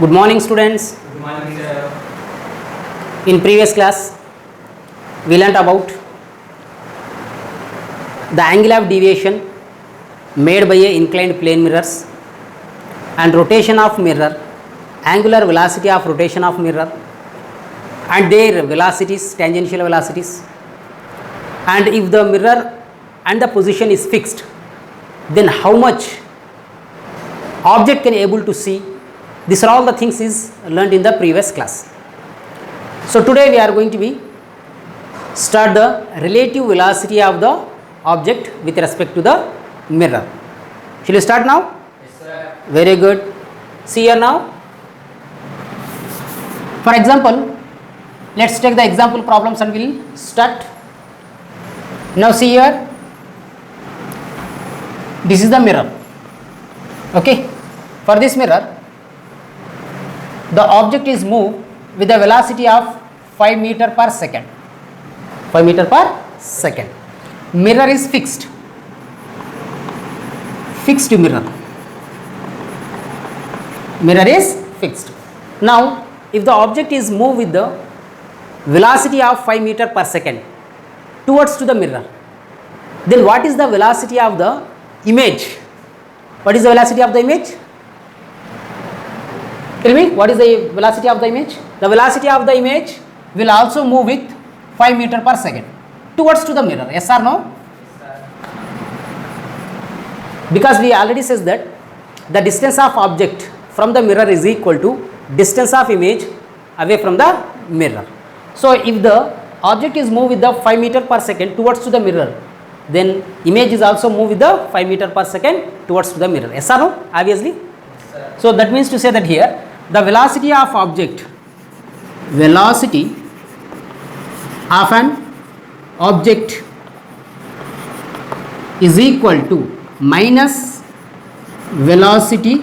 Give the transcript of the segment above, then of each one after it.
Good morning, students. Good morning, sir. In previous class, we learnt about the angle of deviation made by a inclined plane mirrors and rotation of mirror, angular velocity of rotation of mirror and their velocities, tangential velocities. And if the mirror and the position is fixed, then how much object can able to see. These are all the things is learnt in the previous class. So today we are going to be start the relative velocity of the object with respect to the mirror. Shall we start now? Yes, sir. Very good. See here now. For example, let's take the example problems and we'll start. Now see here. This is the mirror. Okay. For this mirror, the object is moved with a velocity of 5 meter per second. 5 meter per second. Mirror is fixed. Fixed mirror. Mirror is fixed. Now, if the object is moved with the velocity of 5 meter per second towards to the mirror, then what is the velocity of the image? What is the velocity of the image? Tell me, what is the velocity of the image? The velocity of the image will also move with 5 meter per second towards to the mirror. Yes or no? Yes, sir. Because we already says that the distance of object from the mirror is equal to distance of image away from the mirror. So if the object is moved with the 5 meter per second towards to the mirror, then image is also moved with the 5 meter per second towards to the mirror. Yes or no? Obviously. Yes, sir. So that means to say that here the velocity of object, velocity of an object is equal to minus velocity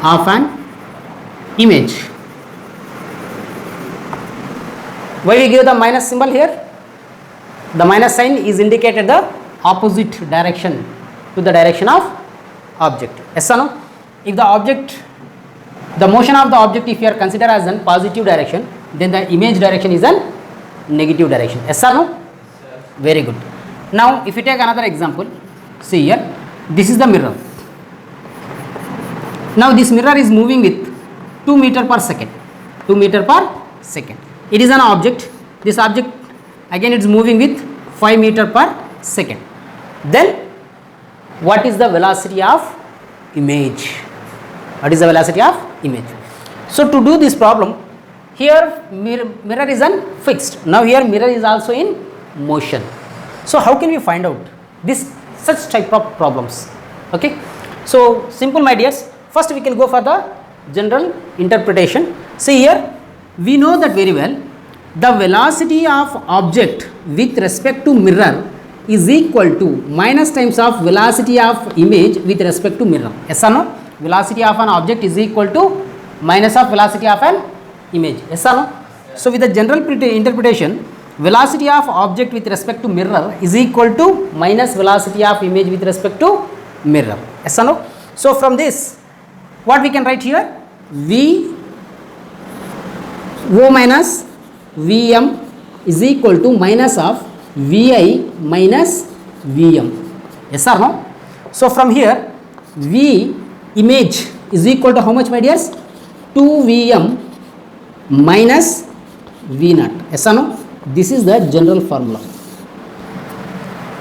of an image. Why we give the minus symbol here? The minus sign is indicated the opposite direction to the direction of object. Yes or no? If the object, the motion of the object if you are consider as a positive direction, then the image direction is a negative direction. Yes or no? Yes, sir. Very good. Now if you take another example, see here, this is the mirror. Now this mirror is moving with 2 meter per second. 2 meter per second. It is an object. This object again it is moving with 5 meter per second. Then what is the velocity of image? What is the velocity of image? So to do this problem, here mirror is fixed. Now here mirror is also in motion. So how can we find out this such type of problems? Okay. So simple, my dears. First we can go for the general interpretation. See here, we know that very well. The velocity of object with respect to mirror is equal to minus times of velocity of image with respect to mirror. Yes or no? Velocity of an object is equal to minus of velocity of an image. Yes or no? So with the general interpretation, velocity of object with respect to mirror is equal to minus velocity of image with respect to mirror. Yes or no? So from this, what we can write here? V O minus Vm is equal to minus of Vi minus Vm. Yes or no? So from here, V image is equal to how much, my dears? 2Vm minus V naught. Yes or no? This is the general formula.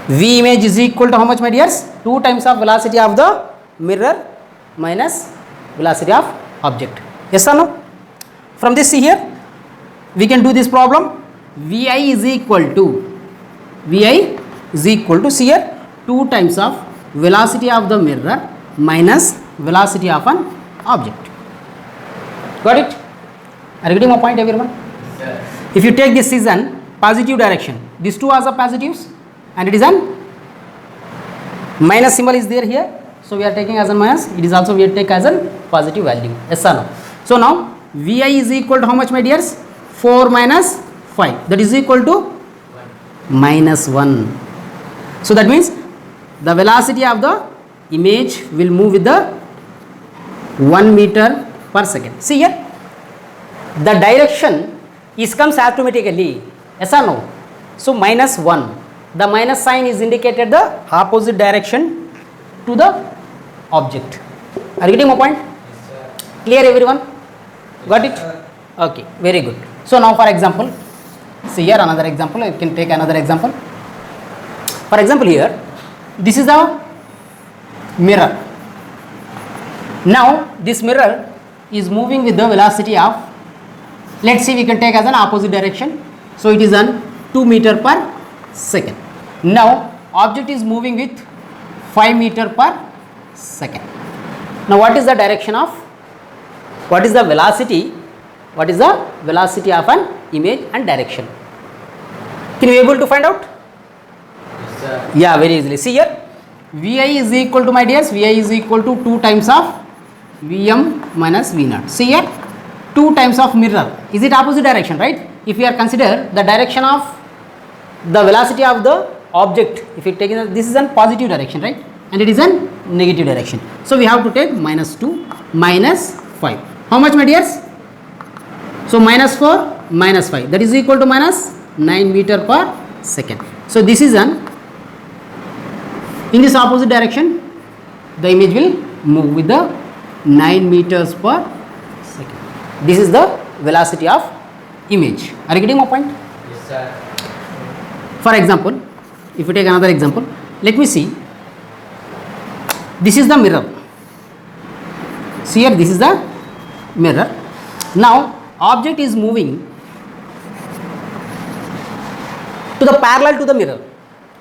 V image is equal to how much, my dears? 2 times of velocity of the mirror minus velocity of object. Yes or no? From this, see here, we can do this problem. Vi is equal to see here 2 times of velocity of the mirror minus velocity of an object. Got it? Are you getting my point, everyone? Yes, sir. If you take this is an positive direction, these two are the positives and it is an minus symbol is there here. So we are taking as a minus, it is also we are take as a positive value. Yes or no? So now Vi is equal to how much, my dears? 4 minus 5, that is equal to minus 1. So that means the velocity of the image will move with the 1 meter per second. See here, the direction is comes automatically, yes or no? So minus 1. The minus sign is indicated the opposite direction to the object. Are you getting my point? Yes, sir. Clear everyone? Got it? Sir. Okay, very good. So now for example, see here another example, you can take another example. For example here, this is the mirror. Now this mirror is moving with the velocity of, let's see, we can take as an opposite direction. So it is on 2 meter per second. Now object is moving with 5 meter per second. Now what is the direction of, what is the velocity, what is the velocity of an image and direction? Can you able to find out? Yes, sir. Yeah, very easily. See here, Vi is equal to, my dears, Vi is equal to 2 times of Vm minus V0. See here, 2 times of mirror. Is it opposite direction, right? If we are consider the direction of the velocity of the object, if you take this is in positive direction, right? And it is in negative direction. So we have to take minus 2 minus 5. How much, my dears? So minus 4 minus 5, that is equal to minus 9 meter per second. So this is an, in this opposite direction, the image will move with the 9 meters per second. This is the velocity of image. Are you getting my point? Yes, sir. For example, if you take another example, let me see. This is the mirror. See here, this is the mirror. Now object is moving to the parallel to the mirror.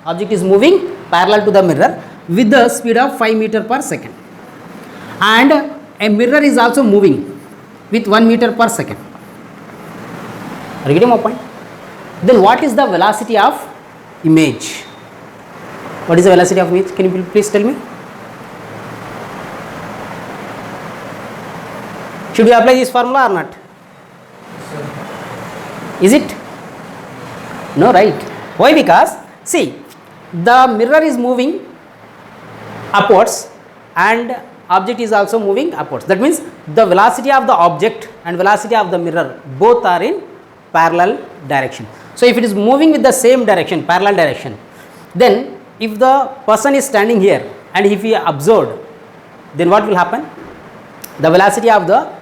Object is moving parallel to the mirror with the speed of 5 meter per second. And a mirror is also moving with 1 meter per second. Are you getting my point? Then what is the velocity of image? What is the velocity of image? Can you please tell me? Should we apply this formula or not? Yes, sir. Is it? No, right? Why? Because see, the mirror is moving upwards and object is also moving upwards. That means the velocity of the object and velocity of the mirror both are in parallel direction. So if it is moving with the same direction, parallel direction, then if the person is standing here and if he observed, then what will happen? The velocity of the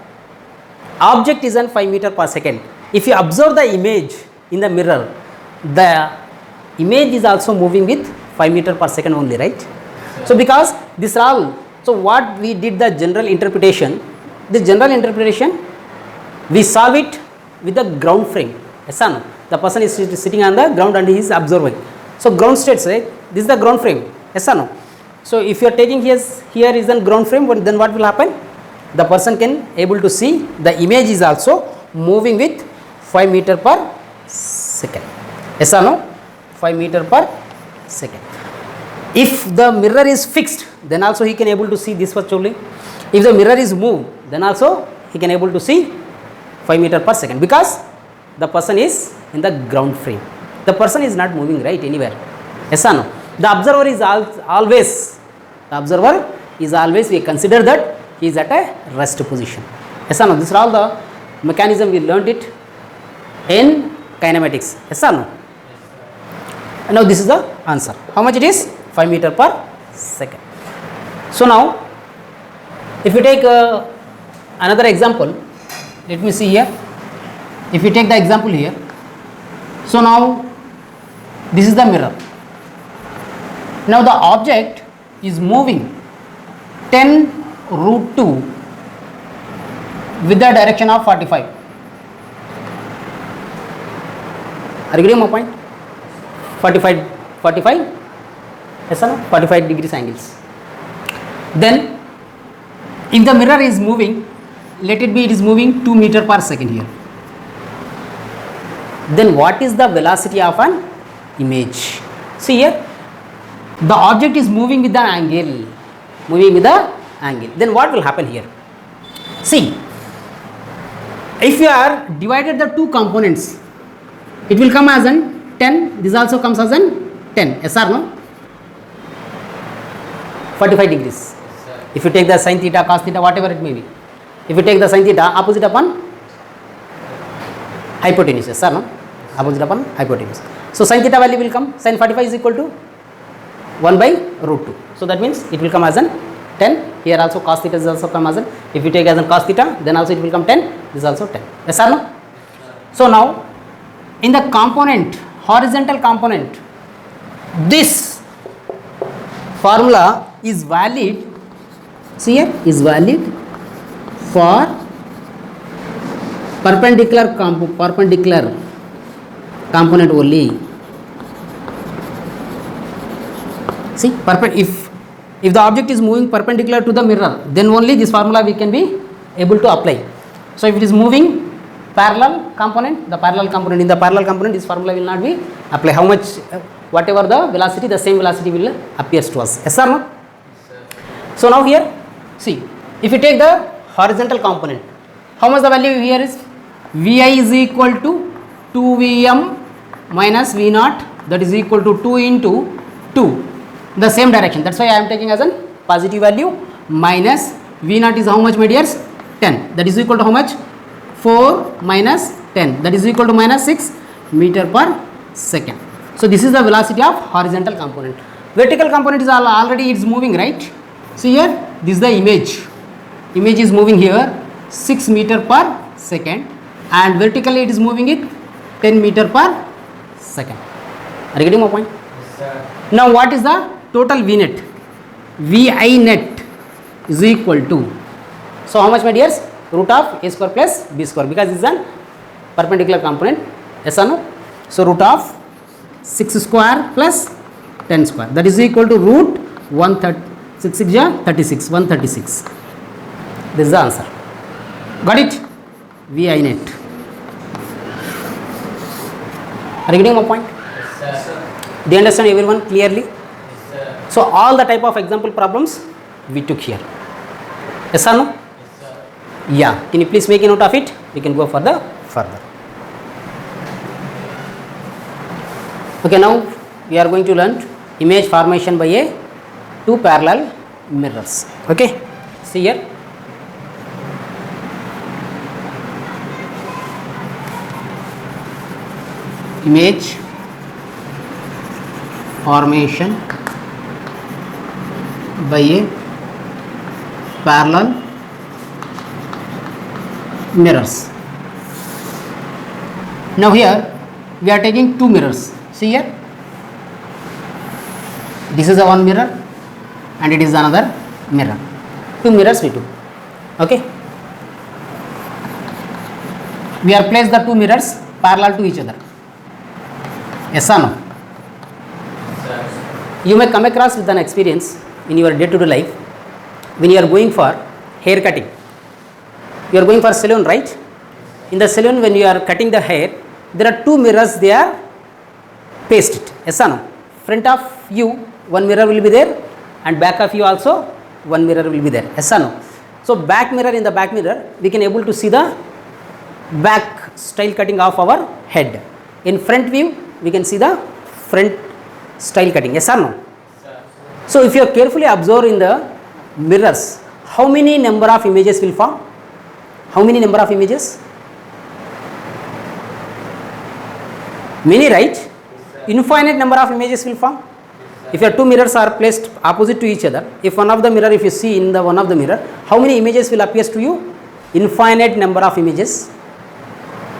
object is on 5 meter per second. If you observe the image in the mirror, the image is also moving with 5 meter per second only, right? So because this all, so what we did the general interpretation, this general interpretation, we solve it with the ground frame. Yes or no? The person is sitting on the ground and he is observing. So ground states, right? This is the ground frame. Yes or no? So if you are taking here is the ground frame, then what will happen? The person can able to see the image is also moving with 5 meter per second. Yes or no? 5 meter per second. If the mirror is fixed, then also he can able to see this much only. If the mirror is moved, then also he can able to see 5 meter per second, because the person is in the ground frame. The person is not moving, right, anywhere. Yes or no? The observer is always, we consider that he is at a rest position. Yes or no? This is all the mechanism we learned it in kinematics. Yes or no? Yes, sir. And now this is the answer. How much it is? 5 meter per second. So now if you take another example, let me see here. If you take the example here, so now this is the mirror. Now the object is moving 10 root 2 with the direction of 45. Are you getting my point? 45, yes or no? 45 degrees angles. Then if the mirror is moving, let it be it is moving 2 meter per second here, then what is the velocity of an image? See here, the object is moving with the angle, then what will happen here? See, if you are divided the two components, it will come as an 10, this also comes as an 10, yes or no? 45 degrees. Yes, sir. If you take the sin theta, cos theta, whatever it may be, If you take the sin theta opposite upon hypotenuse, yes or no? Opposite upon hypotenuse. So sin theta value will come, sin 45 is equal to 1 by root 2. So that means it will come as an 10. Here also cos theta is also come as an, if you take as an cos theta, then also it will come 10. This is also 10. Yes or no? So now in the component, horizontal component, this formula is valid, see here, is valid for perpendicular component only. See, if the object is moving perpendicular to the mirror, then only this formula we can be able to apply. So if it is moving parallel component, in the parallel component, this formula will not be apply. How much, whatever the velocity, the same velocity will appears to us. Yes or no? So now here, see, if you take the horizontal component, how much the value here is? Vi is equal to 2Vm minus V naught, that is equal to 2 into 2, the same direction. That's why I am taking as a positive value, minus V naught is how much, my dears? 10. That is equal to how much? 4 minus 10, that is equal to minus 6 meter per second. So this is the velocity of horizontal component. Vertical component is already it's moving, right? See here, this is the image is moving here 6 meter per second, and vertically it is moving it 10 meter per second. Are you getting my point? Yes, sir. Now what is the total V net? Vi net is equal to, so how much, my dears? Root of a square plus b square, because this is a perpendicular component. Yes or no? So root of 6 square plus 10 square, that is equal to root 136, 36, 136. This is the answer. Got it? Vi net. Are you getting my point? Yes, sir. Do you understand everyone clearly? Yes, sir. So all the type of example problems we took here. Yes or no? Yes, sir. Yeah. Can you please make a note of it? We can go further. Okay, now we are going to learn image formation by two parallel mirrors. Okay, see here. Image formation by a parallel mirrors. Now here we are taking two mirrors. See here, this is a one mirror and it is another mirror. Two mirrors we took. Okay, we are placed the two mirrors parallel to each other. Yes or no? Yes, sir. You may come across with an experience in your day-to-day life when you are going for hair cutting. You are going for salon, right? In the salon, when you are cutting the hair, there are two mirrors, they are pasted. Yes or no? Front of you one mirror will be there and back of you also one mirror will be there. Yes or no? So back mirror, in the back mirror we can able to see the back style cutting of our head. In front view we can see the front style cutting. Yes or no? Yes, sir. So if you carefully observe in the mirrors, how many number of images will form? How many number of images? Many, right? Yes, sir. Infinite number of images will form. If your two mirrors are placed opposite to each other, if one of the mirror, if you see in the one of the mirror, how many images will appear to you? Infinite number of images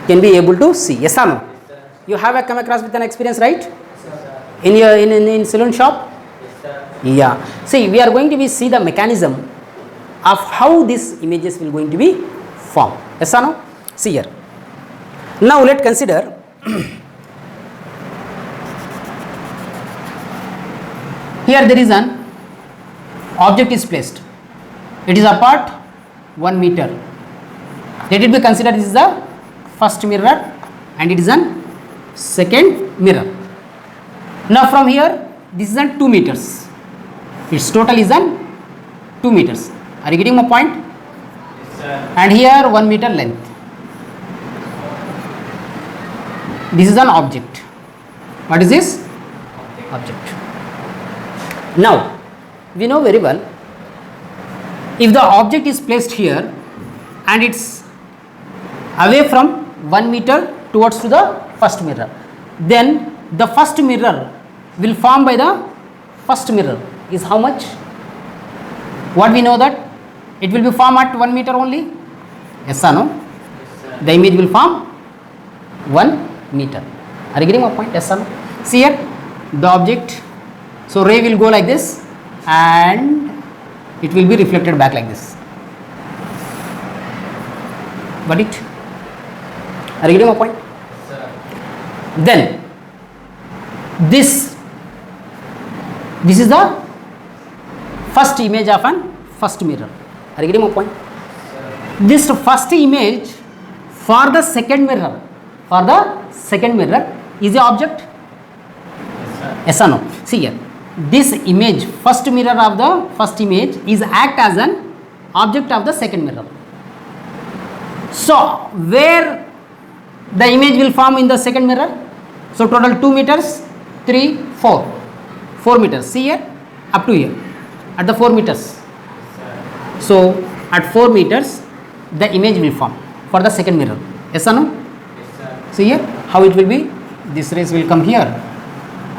can be able to see. Yes or no? Yes, sir. You have come across with an experience, right? Yes, sir. In your in salon shop. Yes, sir. Yeah. See, we are going to be see the mechanism of how these images will going to be formed. Yes or no? See here. Now let's consider here there is an object is placed. It is apart 1 meter. Let it be considered this is the first mirror and it is an second mirror. Now from here this is an 2 meters. Its total is an 2 meters. Are you getting my point? Yes, sir. And here 1 meter length. This is an object. What is this? Object. Now we know very well, if the object is placed here and it's away from 1 meter towards to the first mirror, then the first mirror will form by the first mirror is how much? What we know that it will be formed at 1 meter only? Yes or no? Yes, sir. The image will form 1 meter. Are you getting my point? Yes or no? See here, the object, so ray will go like this and it will be reflected back like this. Got it? Are you getting my point? Yes, sir. Then this is the first image of an first mirror. Are you getting my point? This first image for the second mirror, is the object? Yes, sir. Yes or no? See here, this image, first mirror of the first image is act as an object of the second mirror. So where the image will form in the second mirror? So total 2 meters, 3, 4 meters. See here, up to here, at the 4 meters. Yes, sir. So at 4 meters, the image will form for the second mirror. Yes or no? Yes, sir. See here, how it will be? This rays will come here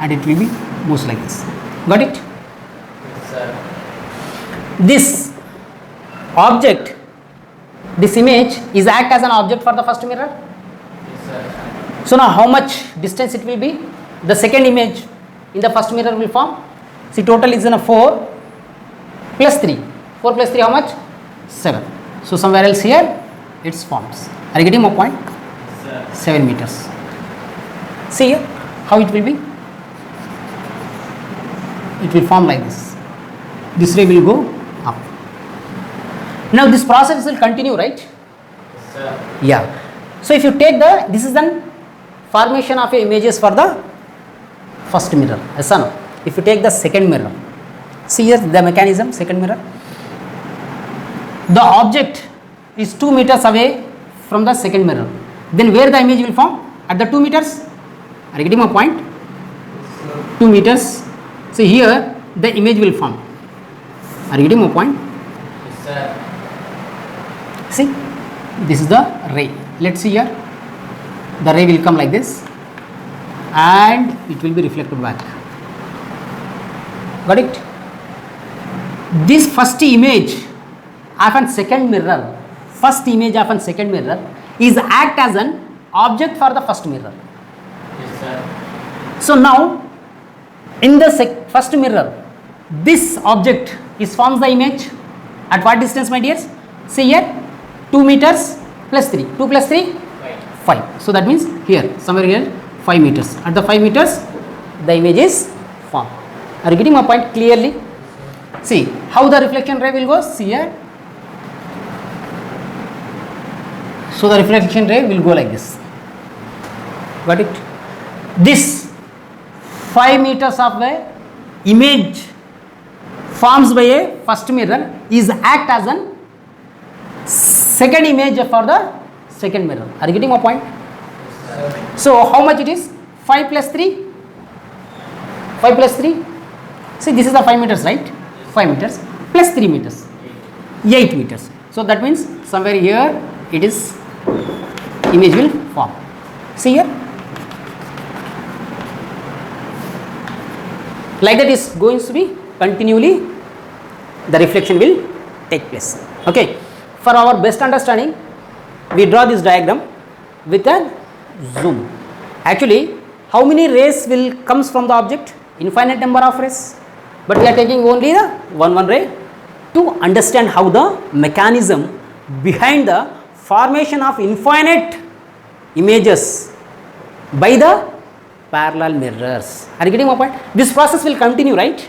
and it will be moves like this. Got it? Yes, sir. This object, this image is act as an object for the first mirror. Yes, sir. So now how much distance it will be? The second image in the first mirror will form. See, total is in a 4 plus 3. 4 plus 3 how much? 7. So somewhere else here it forms. Are you getting my point? Yes, sir. 7 meters. See here how it will be? It will form like this. This ray will go up. Now this process will continue, right? Yes, sir. Yeah. So if you take this is the formation of images for the first mirror. Yes or no? If you take the second mirror, see here the mechanism, second mirror. The object is 2 meters away from the second mirror. Then where the image will form? At the 2 meters. Are you getting my point? 2 meters. See here the image will form. Are you getting my point? Yes, sir. See, this is the ray. Let's see here. The ray will come like this and it will be reflected back. Got it? This first image of a second mirror, is act as an object for the first mirror. Yes, sir. So now in the first mirror, this object is forms the image at what distance, my dears? See here, 2 meters plus 3. 2 plus 3? Right. 5. So that means here, somewhere here, 5 meters. At the 5 meters, the image is formed. Are you getting my point clearly? See how the reflection ray will go. See here. So the reflection ray will go like this. Got it? This 5 meters of the image forms by a first mirror is act as an second image for the second mirror. Are you getting my point? Yes, sir. So how much it is? 5 plus 3? 5 plus 3? See, this is the 5 meters, right? 5 meters plus 3 meters. 8 meters. So that means somewhere here it is image will form. See here. Like that is going to be continually the reflection will take place. Okay. For our best understanding, we draw this diagram with a zoom. Actually, how many rays will comes from the object? Infinite number of rays. But we are taking only the one ray to understand how the mechanism behind the formation of infinite images by the parallel mirrors. Are you getting my point? This process will continue, right?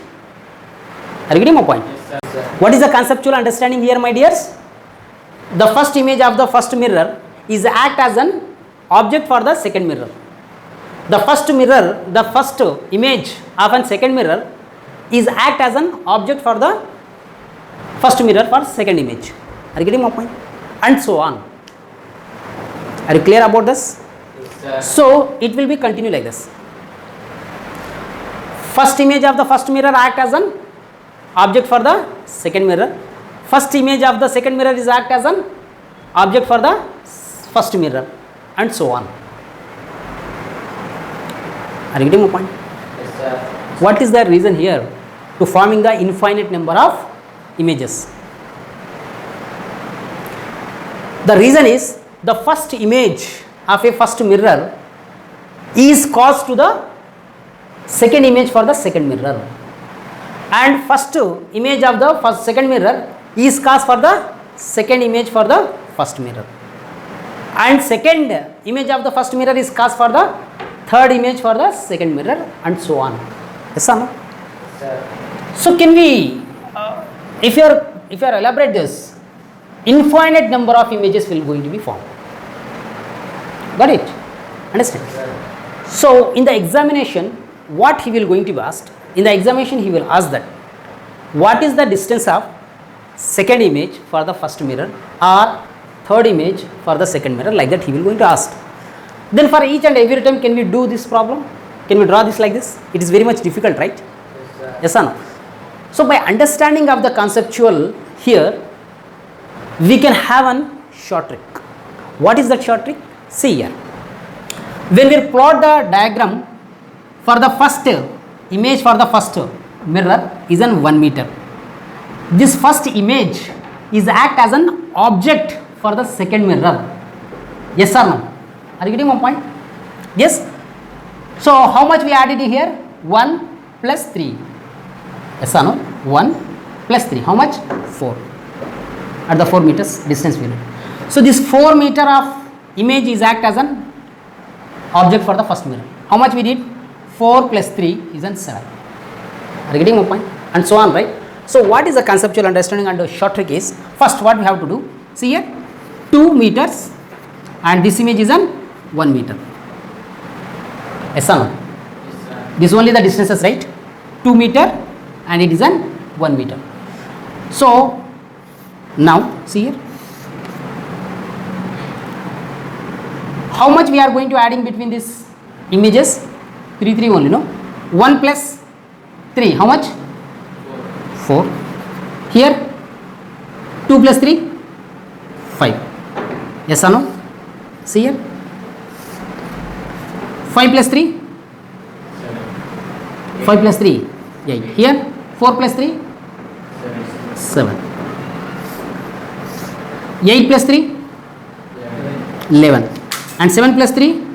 Are you getting my point? Yes, sir. What is the conceptual understanding here, my dears? The first image of the first mirror is act as an object for the second mirror. The first mirror, the first image of a second mirror is act as an object for the first mirror for second image. Are you getting my point? And so on. Are you clear about this? Yes, sir. So it will be continue like this. First image of the first mirror act as an object for the second mirror. First image of the second mirror is act as an object for the first mirror, and so on. Are you getting my point? Yes, sir. What is the reason here to forming the infinite number of images? The reason is the first image of a first mirror is caused to the second image for the second mirror, and first image of the second mirror is caused for the second image for the first mirror, and second image of the first mirror is caused for the third image for the second mirror, and so on. Yes or no? Yes, sir. So can we, if you are elaborate this, infinite number of images will going to be formed. Got it? Understand? Yes, sir. So in the examination, what he will going to be asked? In the examination, he will ask that what is the distance of second image for the first mirror or third image for the second mirror, like that he will going to ask. Then for each and every time, can we do this problem? Can we draw this like this? It is very much difficult, right? Yes, sir. Yes or no? So by understanding of the conceptual here, we can have a short trick. What is that short trick? See here. When we plot the diagram for the first image for the first mirror is an 1 meter. This first image is act as an object for the second mirror. Yes or no? Are you getting my point? Yes. So how much we added here? 1 plus 3. Yes or no? 1 plus 3. How much? 4. At the 4 meters distance we need. So this 4 meter of image is act as an object for the first mirror. How much we did? 4 plus 3 is an 7. Are you getting my point? And so on, right? So what is the conceptual understanding and the short trick is, first what we have to do, see here, 2 meters and this image is an 1 meter. Yes or no? Yes, sir. This only the distances, right? 2 meter and it is an 1 meter. So now see here, how much we are going to adding between these images? 3 3 only, no? 1 plus 3, how much? 4. Here 2 plus 3, 5. Yes or no? See here, 5 plus 3, 5 plus 3, 8. Here 4 plus 3, 7. 8 plus 3, 11. And 7 plus 3,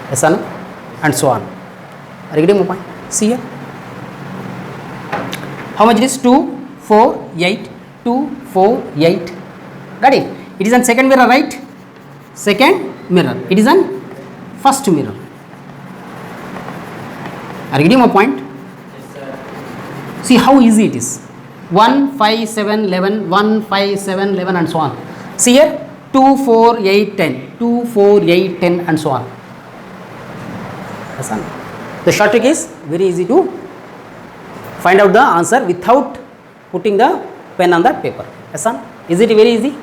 yes or no? And so on. Are you getting my point? See here. How much it is? 2, 4, 8, 2, 4, 8. Got it? It is on second mirror, right? Second mirror. It is on first mirror. Are you getting my point? Yes, sir. See how easy it is. 1, 5, 7, 11, 1, 5, 7, 11 and so on. See here, 2, 4, 8, 10, 2, 4, 8, 10 and so on. Yes, the short trick is very easy to find out the answer without putting the pen on the paper. Yes, is it very easy? Yes,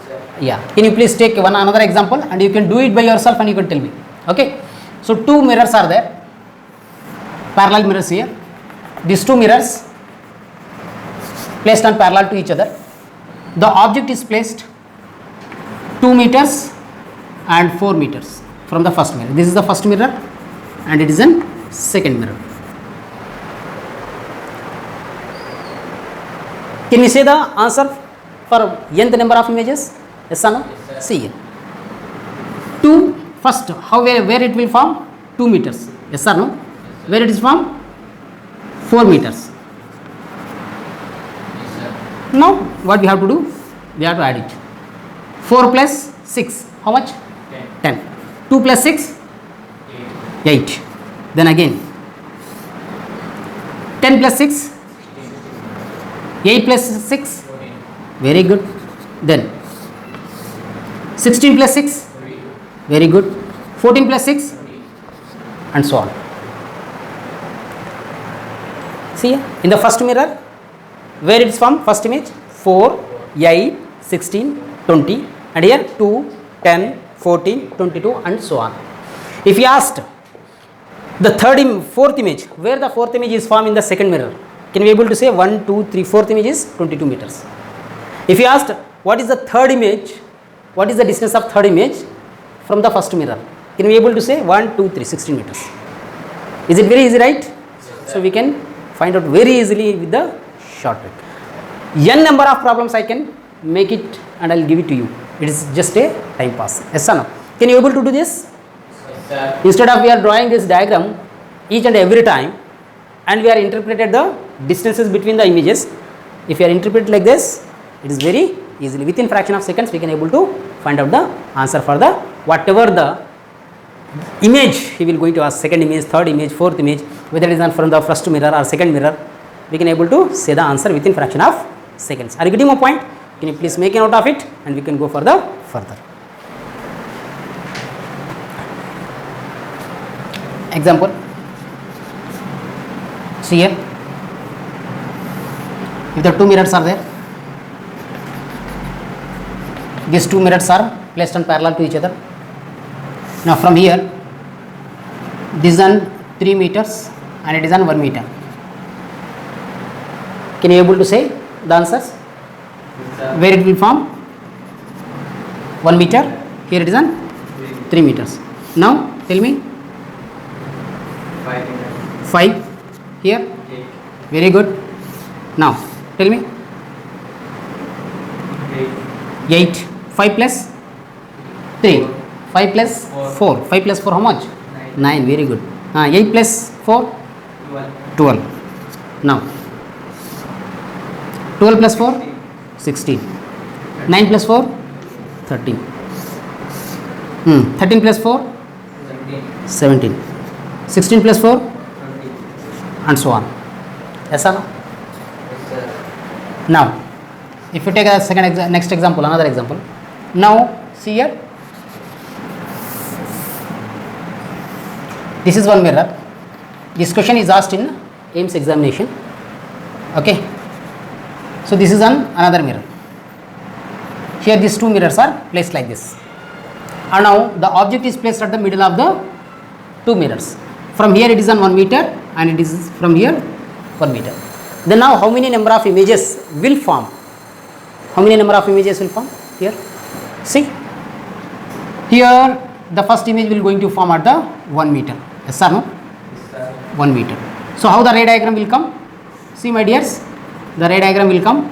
sir. Yeah. Can you please take another example and you can do it by yourself and you can tell me. Okay. So 2 mirrors are there. Parallel mirrors here. These 2 mirrors placed on parallel to each other. The object is placed 2 meters and 4 meters from the first mirror. This is the first mirror and it is an second mirror. Can we say the answer for nth number of images? Yes or no? Yes, sir. See here. 2 first, where it will form? 2 meters. Yes or no? Where it is from? 4 meters. Yes, sir. Now what we have to do? We have to add it. 4 plus 6. How much? 10. 10. 2 plus 6? 8. 8. Then again 10 plus 6? 8 plus 6? 14. Very good. Then 16 plus 6? 32. Very good. 14 plus 6? 20. And so on. See here, in the first mirror, where it is from? First image 4, 8, 16, 20 and here 2, 10, 14, 22 and so on. If you asked the fourth image, where the fourth image is formed in the second mirror, can we able to say 1, 2, 3, fourth image is 22 meters. If you asked what is the third image, what is the distance of third image from the first mirror? Can we able to say 1, 2, 3, 16 meters? Is it very easy, right? So we can find out very easily with the short trick. N number of problems I can make it and I will give it to you. It is just a time pass. Yes or no? Can you able to do this? Yes, sir. Instead of we are drawing this diagram each and every time and we are interpreted the distances between the images. If you are interpreted like this, it is very easily within fraction of seconds we can able to find out the answer for the whatever the image he will going to ask, second image, third image, fourth image, whether it is from the first mirror or second mirror, we can able to say the answer within fraction of seconds. Are you getting my point? Can you please make a note of it and we can go for the further. Example. See here, if the two mirrors are there, these two mirrors are placed on parallel to each other. Now from here, this is on 3 meters and it is on 1 meter. Can you able to say the answers? Yes, sir. Where it will form? 1 meter, here it is on 3 meters. Now tell me, 5 meters. 5 here, 8. very good. Now tell me, 8. 8, 5 plus 3, 5 plus 4, 5 plus 4 how much? 9, very good. 8 plus 4, 12. Now 12 plus 4, 16. 9 plus 4, 13. 13 plus 4, 17. 16 plus 4 and so on. Yes or no? Yes, sir. Now if you take a next example, another example. Now see here, this is one mirror. This question is asked in AIMS examination. Okay, so this is another mirror. Here these two mirrors are placed like this, and now the object is placed at the middle of the two mirrors. From here it is on 1 meter and it is from here 1 meter. Then now how many number of images will form? How many number of images will form here? See, here the first image will going to form at the 1 meter. Yes or no? Yes, sir. 1 meter. So how the ray diagram will come? See my dears, the ray diagram will come.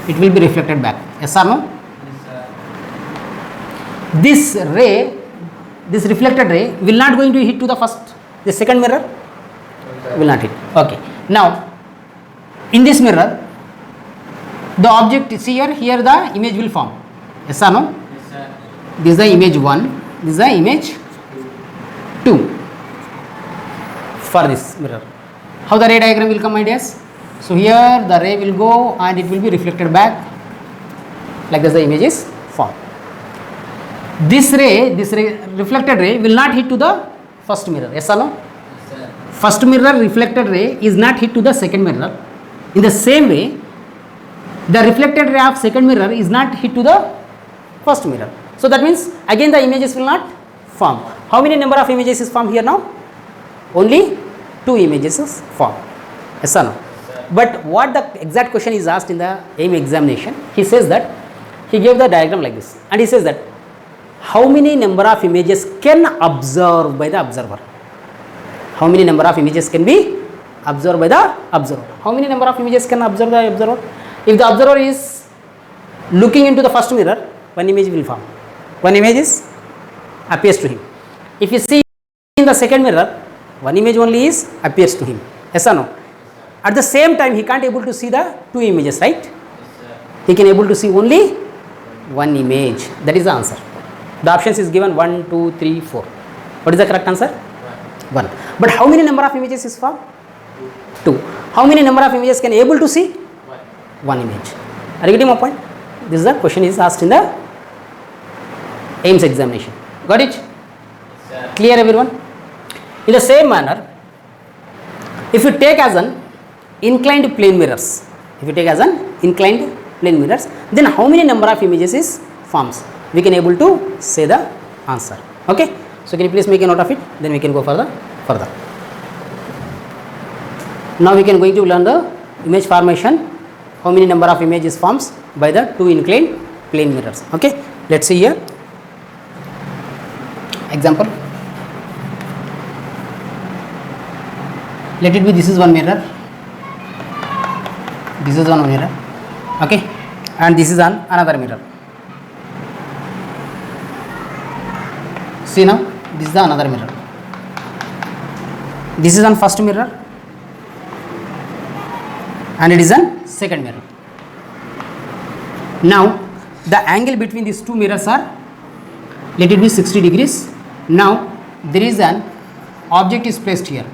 It will be reflected back. Yes or no? Yes, sir. This ray, this reflected ray will not going to hit to the second mirror. Yes, sir. Will not hit. Okay. Now in this mirror, the object is here. Here the image will form. Yes or no? Yes, sir. This is the image 1. This is the image 2 for this mirror. How the ray diagram will come, my dears? So here the ray will go and it will be reflected back like this. The image is formed. This reflected ray will not hit to the first mirror. Yes or no? Yes, sir. First mirror reflected ray is not hit to the second mirror. In the same way, the reflected ray of second mirror is not hit to the first mirror. So that means again the images will not form. How many number of images is formed here now? Only 2 images is formed. Yes or no? Yes, sir. But what the exact question is asked in the AIM examination, he says that he gave the diagram like this and he says that how many number of images can observe by the observer? How many number of images can be observed by the observer? How many number of images can observe the observer? If the observer is looking into the first mirror, 1 image will form. 1 image appears to him. If you see in the second mirror, 1 image only appears to him. Yes or no? At the same time, he can't able to see the 2 images, right? Yes, sir. He can able to see only 1 image. That is the answer. The options is given 1, 2, 3, 4. What is the correct answer? 1. But how many number of images is formed? 2. How many number of images can able to see? 1 image. Are you getting my point? This is the question is asked in the AIMS examination. Got it? Yes, sir. Clear everyone? In the same manner, if you take as an inclined plane mirrors, then how many number of images is forms? We can able to say the answer. Okay? So can you please make a note of it? Then we can go further. Now we can going to learn the image formation how many number of images forms by the two inclined plane mirrors. Okay, let's see here. Example, let it be this is one mirror, this is one mirror, okay, and this is another mirror. See now, this is the another mirror. This is on first mirror and it is on second mirror. Now the angle between these two mirrors are, let it be 60 degrees. Now there is an object is placed here.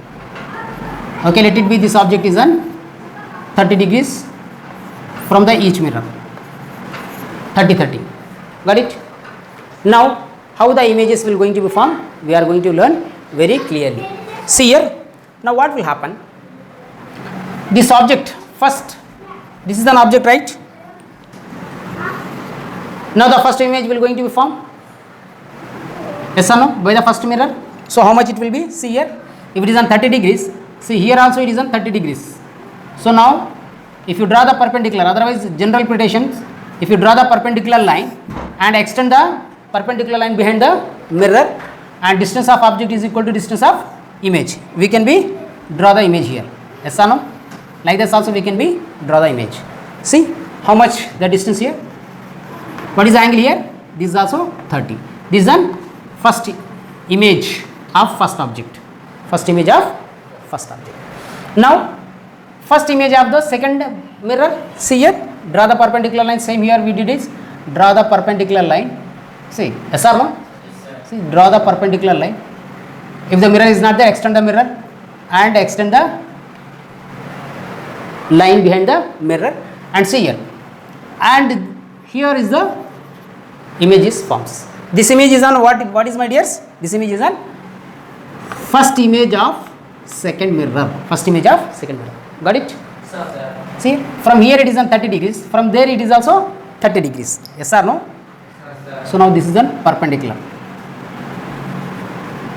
Okay, let it be this object is on 30 degrees from the each mirror. 30. Got it? Now how the images will going to be formed, we are going to learn very clearly. See here, now what will happen? This object first, this is an object, right? Now the first image will going to be formed, yes or no, by the first mirror. So how much it will be? See here, if it is on 30 degrees, see here also it is on 30 degrees. So now if you draw the perpendicular, otherwise general predictions, if you draw the perpendicular line and extend the perpendicular line behind the mirror and distance of object is equal to distance of image, we can be draw the image here, yes or no? Like this also we can be draw the image. See how much the distance here, what is the angle here? This is also 30. This is an first image of first object, first image of first object. Now first image of the second mirror, see here, draw the perpendicular line, same here we did is draw the perpendicular line. See, yes or no? Yes, sir. See, draw the perpendicular line. If the mirror is not there, extend the mirror and extend the line behind the mirror and see here. And here is the images forms. This image is on what is my dears? This image is on first image of second mirror. First image of second mirror. Got it? Sir. See, from here it is on 30 degrees. From there it is also 30 degrees. Yes or no? Sir. So now this is on perpendicular.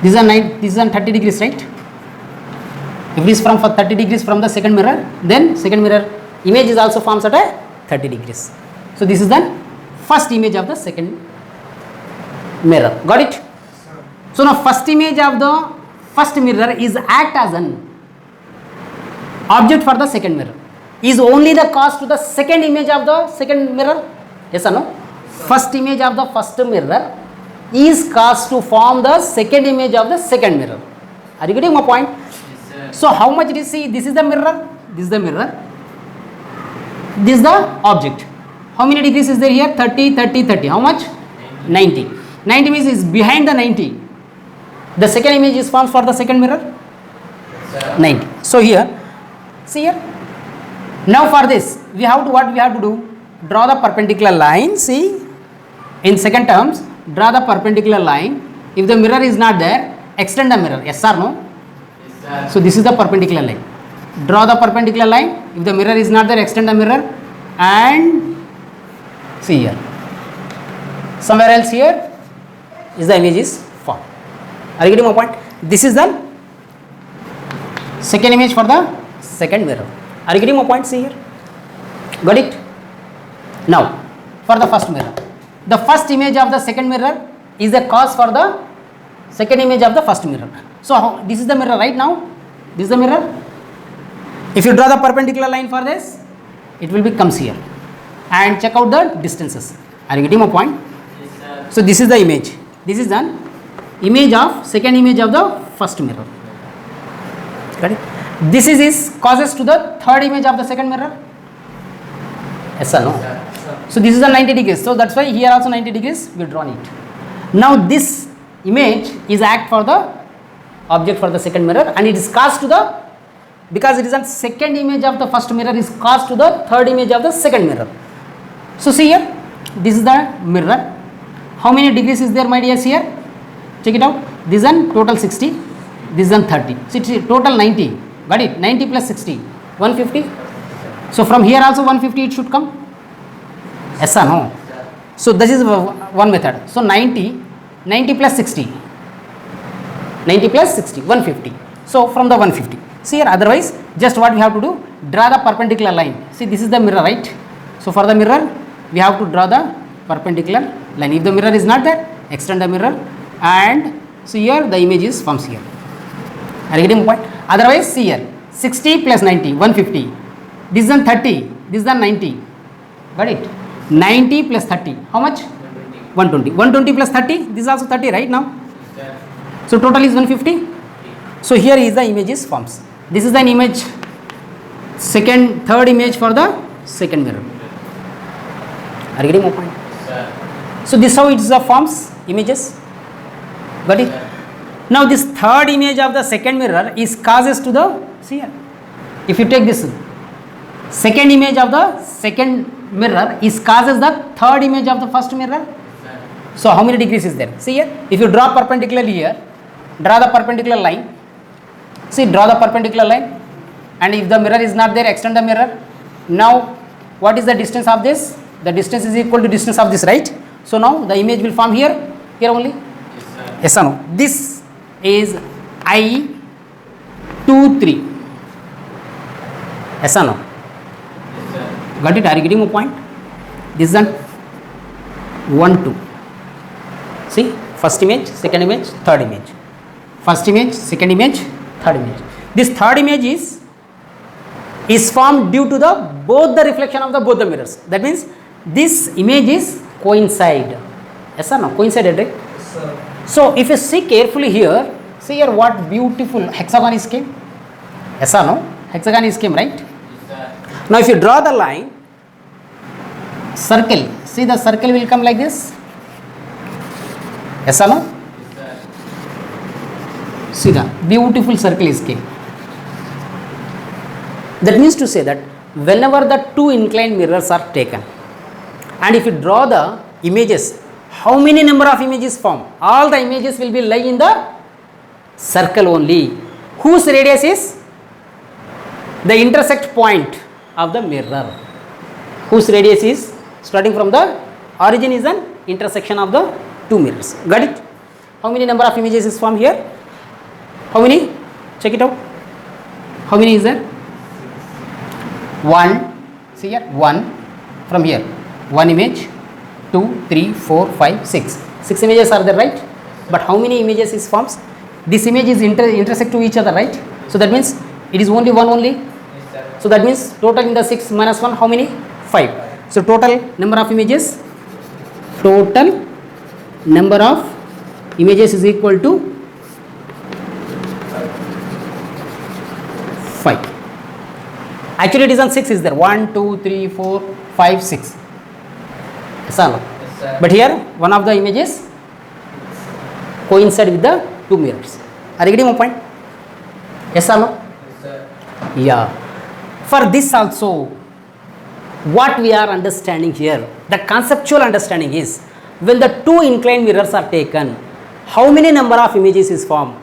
This is on 30 degrees, right? If it is from 30 degrees from the second mirror, then second mirror image is also forms at a 30 degrees. So this is the first image of the second mirror. Got it? So now first image of the first mirror is act as an object for the second mirror. Is only the cause to the second image of the second mirror? Yes or no? First image of the first mirror is caused to form the second image of the second mirror. Are you getting my point? Yes, sir. So how much do you see? This is the mirror, this is the mirror, this is the object. How many degrees is there here? 30, 30, 30. How much? 90. 90 means is behind the 90. The second image is formed for the second mirror? Yes, sir. 90. So here, see here. Now for this, we have to what we have to do? Draw the perpendicular line. See, in second terms, draw the perpendicular line. If the mirror is not there, extend the mirror. Yes or no? Yes, sir. So this is the perpendicular line. Draw the perpendicular line. If the mirror is not there, extend the mirror and see here. Somewhere else here is the image is formed. Are you getting my point? This is the second image for the second mirror. Are you getting my point? See here. Got it? Now for the first mirror. The first image of the second mirror is the cause for the second image of the first mirror. So this is the mirror right now. This is the mirror. If you draw the perpendicular line for this, it will be comes here. And check out the distances. Are you getting my point? Yes, sir. So this is the image. This is an image of second image of the first mirror. Got it? This is causes to the third image of the second mirror. Yes or no? Yes, sir. So this is a 90 degrees. So that's why here also 90 degrees we drawn it. Now this image is act for the object for the second mirror and it is caused to the, because it is a second image of the first mirror is caused to the third image of the second mirror. So see here, this is the mirror. How many degrees is there, my dears, here? Check it out. This is an total 60. This is an 30. 60, total 90. Got it? 90 plus 60. 150. So from here also 150 it should come. Yes or no? So this is one method. So 90 plus 60. 90 plus 60. 150. So from the 150. See here, otherwise just what we have to do, draw the perpendicular line. See, this is the mirror, right? So for the mirror, we have to draw the perpendicular line. If the mirror is not there, extend the mirror, and see here the image is forms here. Are you getting my point? Otherwise, see here, 60 plus 90, 150. This is 30, this is 90. Got it? 90 plus 30, how much? 120. 120 plus 30, this is also 30, right now? Yes, sir. So total is 150. So here is the images forms. This is an image, third image for the second mirror. Are you getting my point? Yes, sir. So this how it is the forms images. Got it? Now this third image of the second mirror is causes to the, see here. If you take this second image of the second mirror is causes the third image of the first mirror. Yes, sir. So how many degrees is there? See here, if you draw perpendicularly here, draw the perpendicular line. See, draw the perpendicular line, and if the mirror is not there, extend the mirror. Now, what is the distance of this? The distance is equal to distance of this, right? So now the image will form here only. Yes, sir. Yes or no? This is I 2 3. Yes or no? Yes, sir. Got it? Are you getting my point? This is 1 2. See, first image, second image, third image. First image, second image, third image. This third image is formed due to the both the reflection of the both the mirrors. That means this image is coincide. Yes or no? Coincided, right? Yes, sir. So if you see carefully here, see here what beautiful hexagon is came. Yes or no? Hexagon is came, right? Yes, sir. Now if you draw the line, circle, see the circle will come like this. Yes or no? Yes, sir. See the beautiful circle is came. That means to say that whenever the two inclined mirrors are taken, and if you draw the images, how many number of images form? All the images will be lying in the circle only, whose radius is the intersect point of the mirror, whose radius is starting from the origin is an intersection of the two mirrors. Got it? How many number of images is formed here? How many? Check it out. How many is there? 1. See here, 1 from here. 1 image, 2, 3, 4, 5, 6. 6 images are there, right? But how many images is forms? This image is intersect to each other, right? So that means it is only one only. Yes, sir. So that means total in the 6 minus 1, how many? 5. So total number of images? Total number of images is equal to 5. Actually it is on 6 is there. 1, 2, 3, 4, 5, 6. Yes or no? Yes, sir. But here one of the images coincide with the two mirrors. Are you getting my point? Yes or no? Yes, sir. Yeah. For this also, what we are understanding here, the conceptual understanding is, when the two inclined mirrors are taken, how many number of images is formed?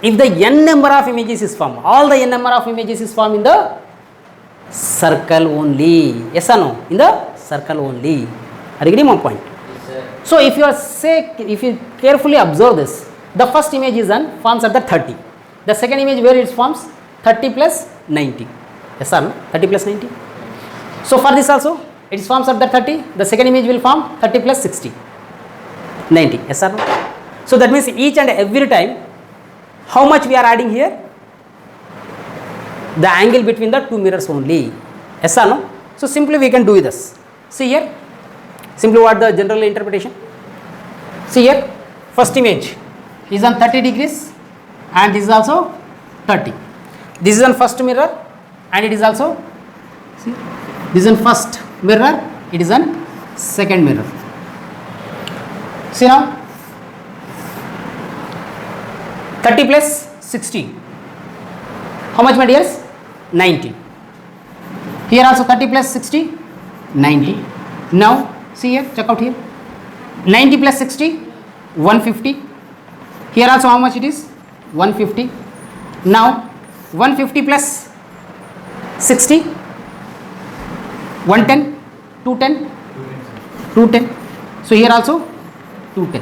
If the n number of images is formed, all the n number of images is formed in the circle only. Yes or no? In the circle only. Are you getting my point? Yes, sir. So if you carefully observe this, the first image is forms at the 30. The second image where it forms 30 plus 90. Yes or no? 30 plus 90. So for this also it forms at the 30. The second image will form 30 plus 60. 90. Yes or no? So that means each and every time how much we are adding here? The angle between the two mirrors only. Yes or no? So simply we can do this. See here. Simply what the general interpretation? See here. First image is on 30 degrees and this is also 30. This is on first mirror and it is also, see, this is on first mirror, it is on second mirror. See now, 30 plus 60. How much, my dears? 90. Here also 30 plus 60, 90. Now, see here, check out here. 90 plus 60, 150. Here also how much it is? 150. Now, 150 plus 60, 110, 210, 210. So here also 210.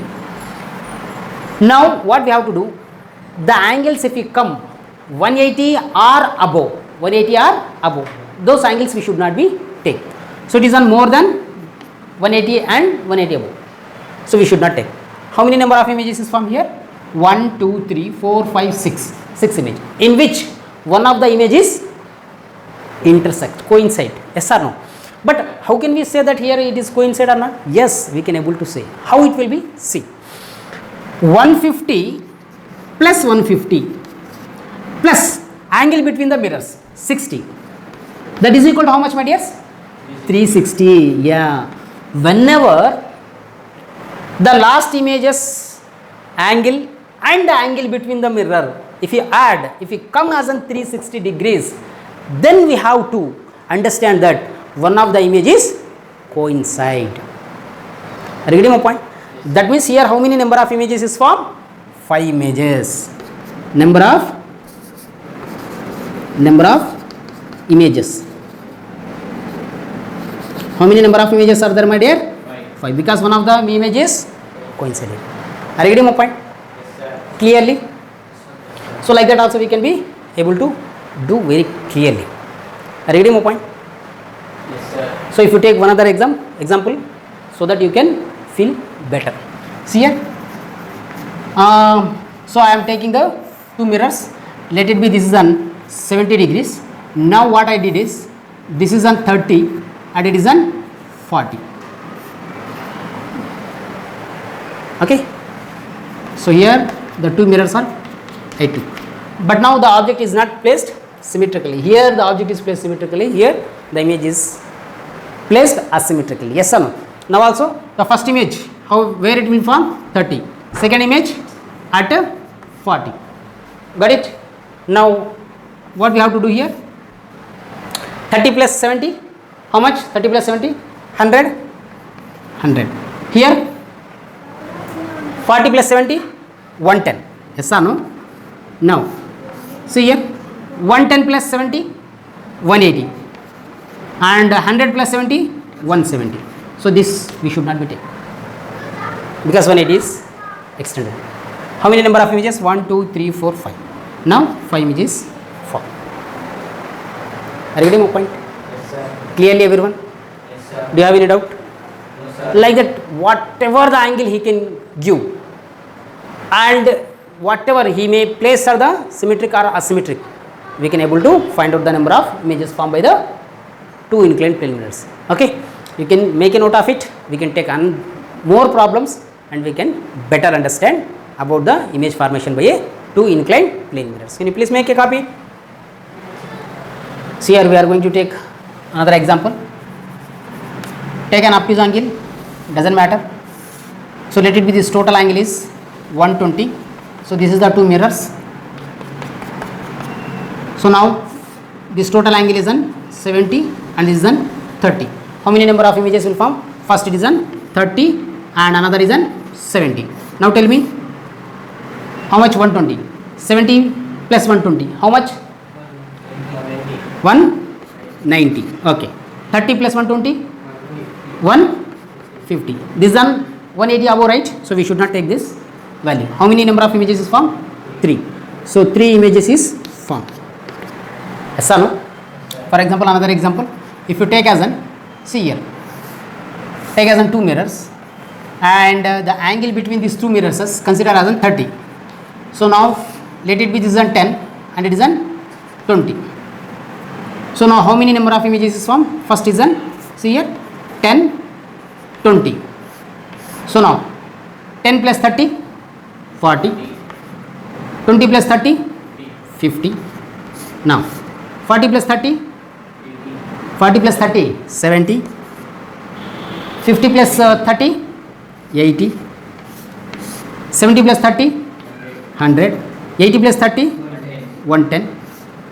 Now what we have to do? The angles if you come 180 or above, 180 or above. Those angles we should not be take. So it is on more than 180 and 180 above. So we should not take. How many number of images is from here? 1, 2, 3, 4, 5, 6. 6 images. In which one of the images intersect, coincide. Yes or no? But how can we say that here it is coincide or not? Yes, we can able to say. How it will be? See. 150 plus 150 plus angle between the mirrors 60. That is equal to how much, my dears? 360. Yeah. Whenever the last images angle and the angle between the mirror, if you add, if you come as in 360 degrees, then we have to understand that one of the images coincide. Are you getting my point? That means here how many number of images is formed? 5 images. Number of images. How many number of images are there, my dear? 5. Because one of the images coincided. Are you getting my point? Clearly? So like that also we can be able to do very clearly. Are you getting my point? Yes, sir. So if you take one other example, so that you can feel better. See here. So I am taking the two mirrors. Let it be this is on 70 degrees. Now what I did is this is on 30 and it is on 40. Okay. So here the two mirrors are 80. But now the object is not placed symmetrically. Here the object is placed symmetrically. Here the image is placed asymmetrically. Yes or no? Now also the first image, where it will form? 30. Second image at 40. Got it? Now what we have to do here? 30 plus 70. How much? 30 plus 70? 100. 100. Here 40 plus 70? 110. Yes or no? Now see here 110 plus 70? 180. And 100 plus 70? 170. So this we should not be taking because 180 is extended. How many number of images? 1, 2, 3, 4, 5. Now 5 images form. Are you getting my point? Yes, sir. Clearly everyone? Yes, sir. Do you have any doubt? No, sir. Like that whatever the angle he can give and whatever he may place are the symmetric or asymmetric, we can able to find out the number of images formed by the two inclined plane mirrors. Okay, you can make a note of it. We can take on more problems and we can better understand about the image formation by a two inclined plane mirrors. Can you please make a copy? See here we are going to take another example. Take an obtuse angle, doesn't matter. So let it be this total angle is 120. So this is the two mirrors. So now this total angle is on 70 and this is on 30. How many number of images will form? First it is on 30 and another is on 70. Now tell me how much? 120. 70 plus 120. How much? 190. Okay. 30 plus 120? 150. This is on 180 above, right? So we should not take this value. How many number of images is formed? 3. So 3 images is formed. Yes or no? For example, another example. If you take as an, see here, take as an two mirrors and the angle between these two mirrors is considered as an 30. So now let it be this is on 10 and it is on 20. So now how many number of images is formed? First is on, see here, 10, 20. So now 10 plus 30, 40. 20 plus 30, 50. Now 40 plus 30, 40 plus 30, 70. 50 plus 30, 80. 70 plus 30, 100. 80 plus 30, 110.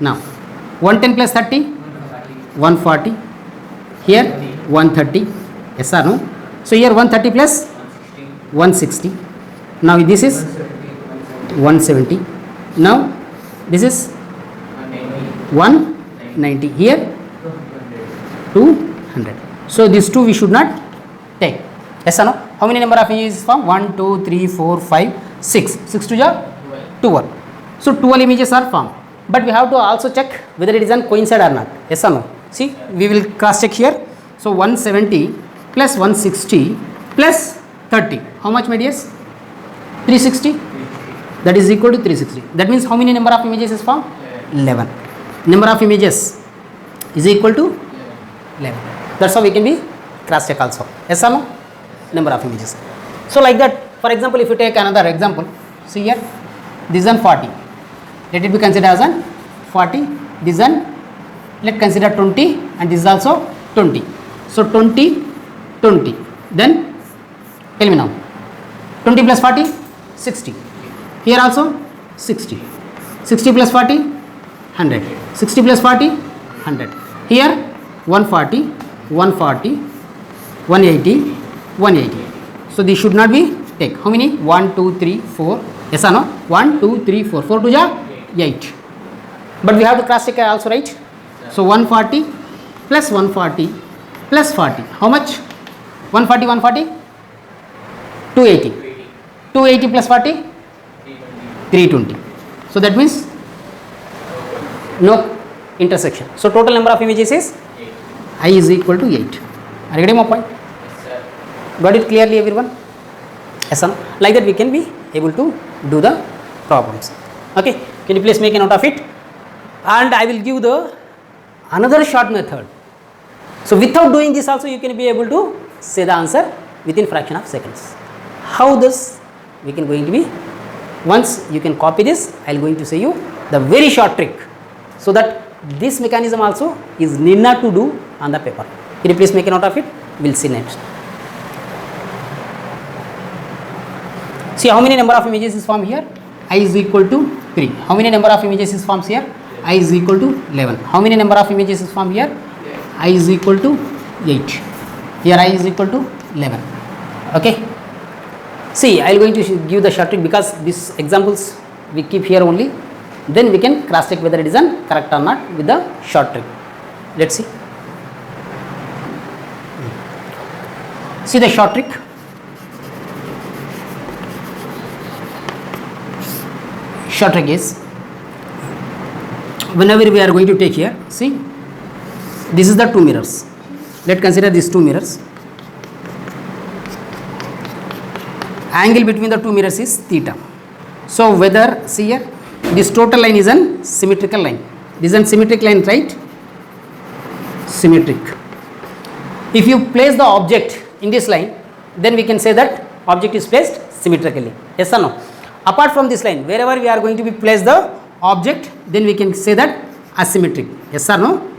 Now 110 plus 30, 140. Here 130. Yes or no? So here 130 plus 160. Now this is 170. Now this is 190. Here 200. So these two we should not take. Yes or no? How many number of images formed? 1, 2, 3, 4, 5, 6. 6 to the 12. So 12 images are formed. but we have to also check whether it is an coincide or not. Yes or no? See, we will cross check here. So 170 plus 160 plus 30. How much, my dears? 360. That is equal to 360. That means how many number of images is formed? 11. Number of images is equal to 11. That's how we can be cross check also. Yes or no? Number of images. So like that, for example, if you take another example, see here, this is an 40. Let it be considered as an 40. This is an, let consider 20, and this is also 20. So 20, 20. Then tell me now, 20 plus 40, 60. Here also 60. 60 plus 40, 100. 60 plus 40, 100. Here 140, 140, 180, 180. So this should not be take. How many? 1, 2, 3, 4. Yes or no? 1, 2, 3, 4. 4 to ja 8. But we have to cross check also, right? So 140 plus 140 plus 40. How much? 140, 140? 280. 280 plus 40? 320. So that means no intersection. So total number of images is I is equal to 8. Are you getting my point? Yes, sir. Got it clearly, everyone? Yes or no? Like that we can be able to do the problems. Okay, can you please make a note of it? And I will give the another short method. So without doing this also you can be able to say the answer within fraction of seconds. How this we can going to be, once you can copy this, I am going to say you the very short trick, so that this mechanism also is need not to do on the paper. Can you please make a note of it? We will see next. See how many number of images is formed here? I is equal to 3. How many number of images is formed here? I is equal to 11. How many number of images is formed here? I is equal to 8. Here I is equal to 11. Okay. See, I am going to give the short trick because these examples we keep here only. Then we can cross check whether it is correct or not with the short trick. Let's see. See the short trick. Short trick is, whenever we are going to take here, see, this is the two mirrors. Let's consider these two mirrors. Angle between the two mirrors is theta. So whether, see here, this total line is an symmetrical line. This is an symmetric line, right? Symmetric. If you place the object in this line, then we can say that object is placed symmetrically. Yes or no? Apart from this line, wherever we are going to be place the object, then we can say that asymmetric. Yes or no?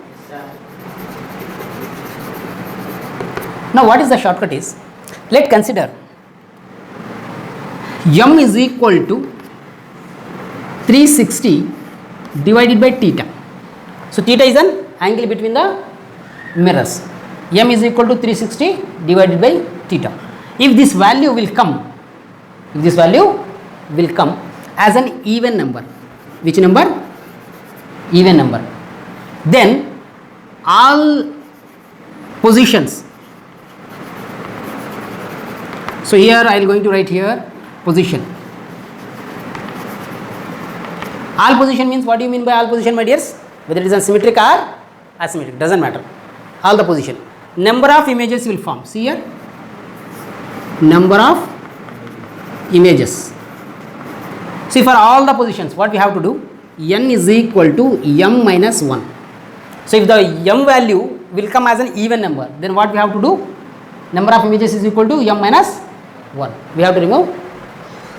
Now what is the shortcut is? Let's consider m is equal to 360 divided by theta. So theta is an angle between the mirrors. M is equal to 360 divided by theta. If this value will come, as an even number, which number? Even number. Then all positions. So here I am going to write here position. All position means, what do you mean by all position, my dears? Whether it is a symmetric or asymmetric, doesn't matter. All the position. Number of images will form. See here. Number of images. See, for all the positions, what we have to do? N is equal to m minus 1. So if the m value will come as an even number, then what we have to do? Number of images is equal to m minus 1. We have to remove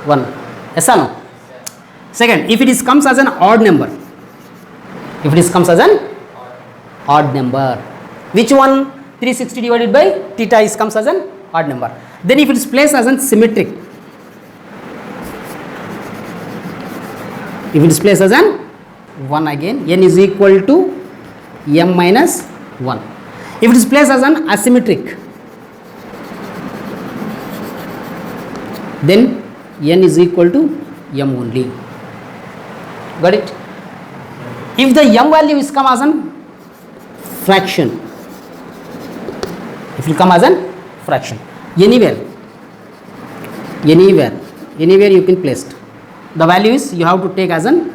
1. Yes or no? Second, if it is comes as an odd number, which one? 360 divided by theta is comes as an odd number. Then if it is placed as an symmetric, if it is placed as an 1 again, n is equal to m minus 1. If it is placed as an asymmetric, then n is equal to m only. Got it? If the m value is come as an fraction, if it will come as an fraction, anywhere you can place it. The value is, you have to take as an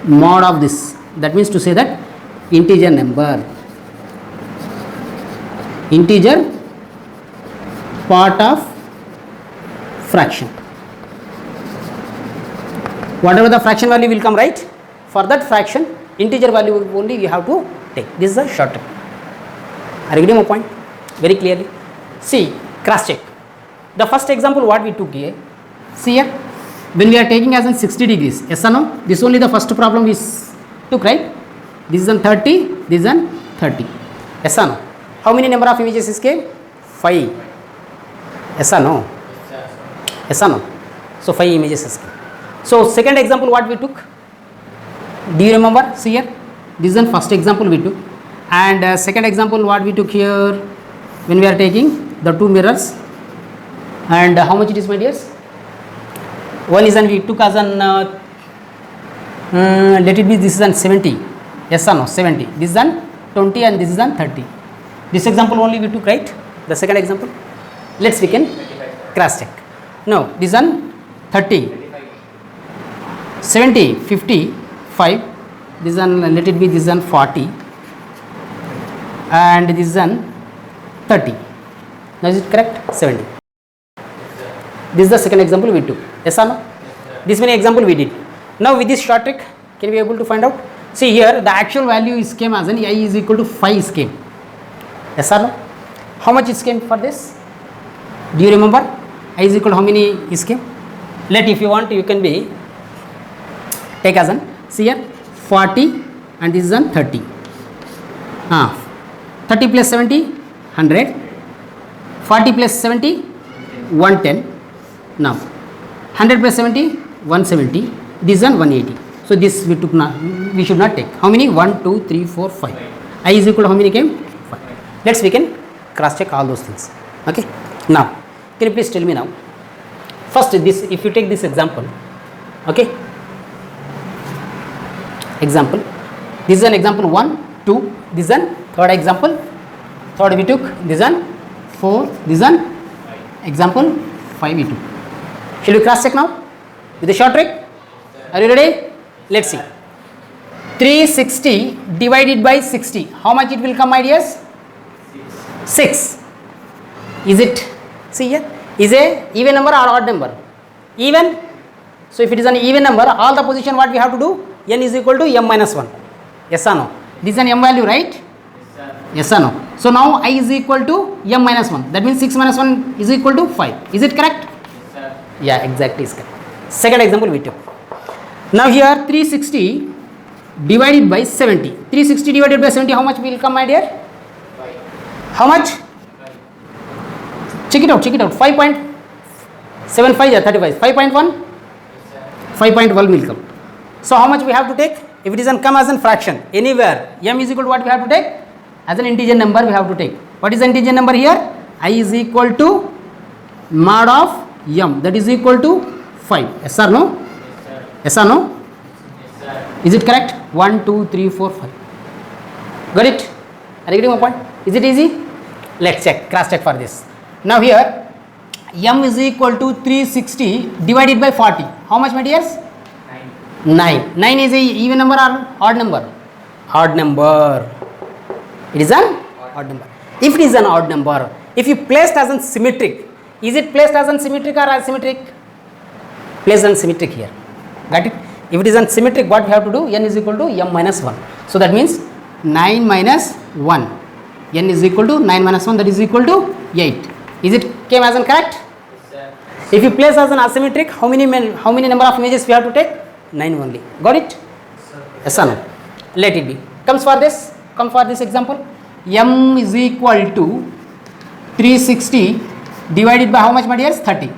mod of this. That means to say that integer number, integer part of fraction. Whatever the fraction value will come, right? For that fraction, integer value only you have to take. This is the short trick. Are you getting my point? Very clearly. See, cross check. The first example what we took here. See here, when we are taking as in 60 degrees, yes or no? This only the first problem we took, right? This is on 30, this is on 30. Yes or no? How many number of images is came? 5. Yes or no? Yes or no? So 5 images is came. So second example what we took? Do you remember? See here, this is the first example we took, and second example what we took here, when we are taking the two mirrors, and how much it is, my dears? One is an we took as an let it be, this is an 70. Yes or no? 70. This is an 20 and this is an 30. This example only we took, right? The second example. Let's we can cross check. No, this is an 30, 70, 50, 5. This is an, let it be, this is an 40, and this is an 30. Now is it correct? 70. This is the second example we took. Yes or no? This many example we did. Now with this short trick, can we able to find out? See here, the actual value is came as an I is equal to 5 is came. Yes or no? How much is came for this? Do you remember? I is equal to how many is came? Let, if you want, you can be take as an, see here, 40 and this is an 30. 30 plus 70, 100. 40 plus 70, 110. Now 100 plus 70, 170. This is an 180. So this we took not, we should not take. How many? 1, 2, 3, 4, 5. I is equal to how many came? 5. Let's we can cross check all those things. Okay. Now can you please tell me now? First this, if you take this example, okay. Example. This is an example 1, 2. This is an third example. Third we took. This is an 4. This is an example 5 we took. Shall we cross check now with a short trick? Are you ready? Let's see. 360 divided by 60. How much it will come, my dears? 6. Is it? See here. Is a even number or odd number? Even. So if it is an even number, all the position what we have to do? N is equal to m minus 1. Yes or no? This is an m value, right? Yes or no? So now I is equal to m minus 1. That means 6 minus 1 is equal to 5. Is it correct? Yeah, exactly is correct. Second example we took. Now here 360 divided by 70. 360 divided by 70, how much will come, my dear? 5. How much? 5. Check it out, check it out. 5.75 or 35. 5.1? 5.1 will come. So how much we have to take? If it is an come as a fraction, anywhere, m is equal to what we have to take? As an integer number we have to take. What is the integer number here? I is equal to mod of m, that is equal to 5. Yes or no? Yes or no? Yes, sir. Is it correct? 1, 2, 3, 4, 5. Got it? Are you getting my point? Is it easy? Let's check, cross check for this. Now here, m is equal to 360 divided by 40. How much, my dears? 9. 9 is a even number or odd number? Odd number. It is an odd number. If it is an odd number, if you placed as an symmetric, is it placed as an symmetric or asymmetric? Placed as symmetric here. Got it? If it is an symmetric, what we have to do? N is equal to m minus 1. So that means 9 minus 1. N is equal to 9 minus 1, that is equal to 8. Is it came as an correct? Yes, sir. If you place as an asymmetric, how many number of images we have to take? 9 only. Got it? Yes or no? Let it be. Come for this example. M is equal to 360 divided by how much, my dears? 30.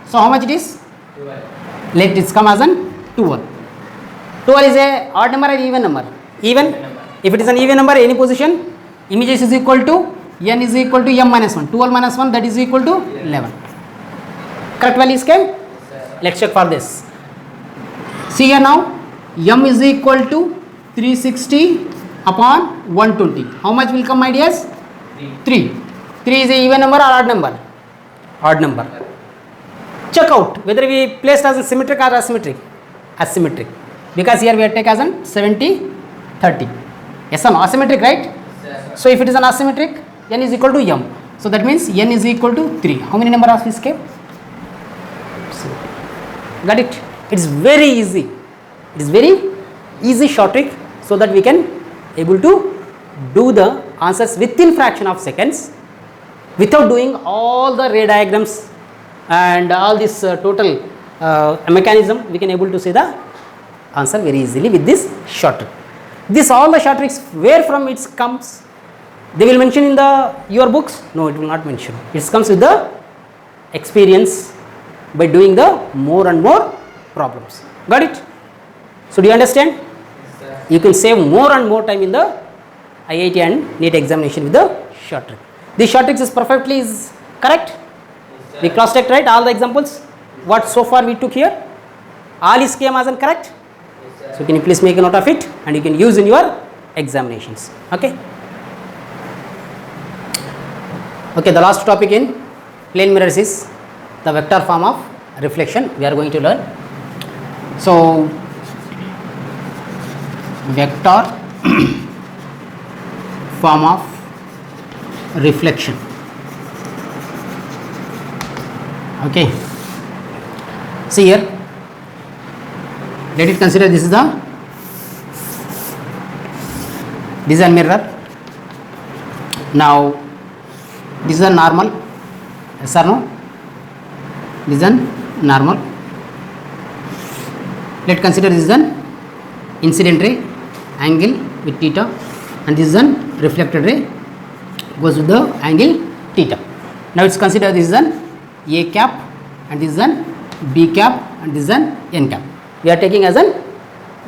So how much it is? 12. Let it come as an 12. 12 is a odd number or even number? Even. If it is an even number, any position, images is equal to n is equal to m minus 1. 12 minus 1, that is equal to 11. Correct values came? Yes, sir. Let's check for this. See here now, m is equal to 360 upon 120. How much will come, my dears? 3. 3 is a even number or odd number? Odd number. Check out whether we placed as a symmetric or asymmetric. Asymmetric. because here we are take as an 70 30. Yes or no? Asymmetric, right? Yes, sir. So if it is an asymmetric, n is equal to m. So that means n is equal to 3. How many number of is came? Got it? It's very easy. It is very easy short trick, so that we can able to do the answers within fraction of seconds without doing all the ray diagrams and all this total mechanism. We can able to see the answer very easily with this short trick. This all the short tricks, where from it comes? They will mention in the your books? No, it will not mention. It comes with the experience by doing the more and more problems. Got it? So do you understand? Yes, sir. You can save more and more time in the IIT and NEET examination with the short trick. This short trick is perfectly is correct. Yes, We sir. cross checked, right? All the examples what so far we took here, all is came as an correct. Yes, sir. So can you please make a note of it and you can use in your examinations. Okay. Okay, the last topic in plane mirrors is the vector form of reflection we are going to learn. So vector form of reflection. Okay, see here, let it consider this is the mirror. Now this is a normal, yes or no? This is a normal. Let consider this is an incident ray angle with theta, and this is an reflected ray goes with the angle theta. Now it's consider this is an A cap and this is an B cap and this is an N cap. We are taking as an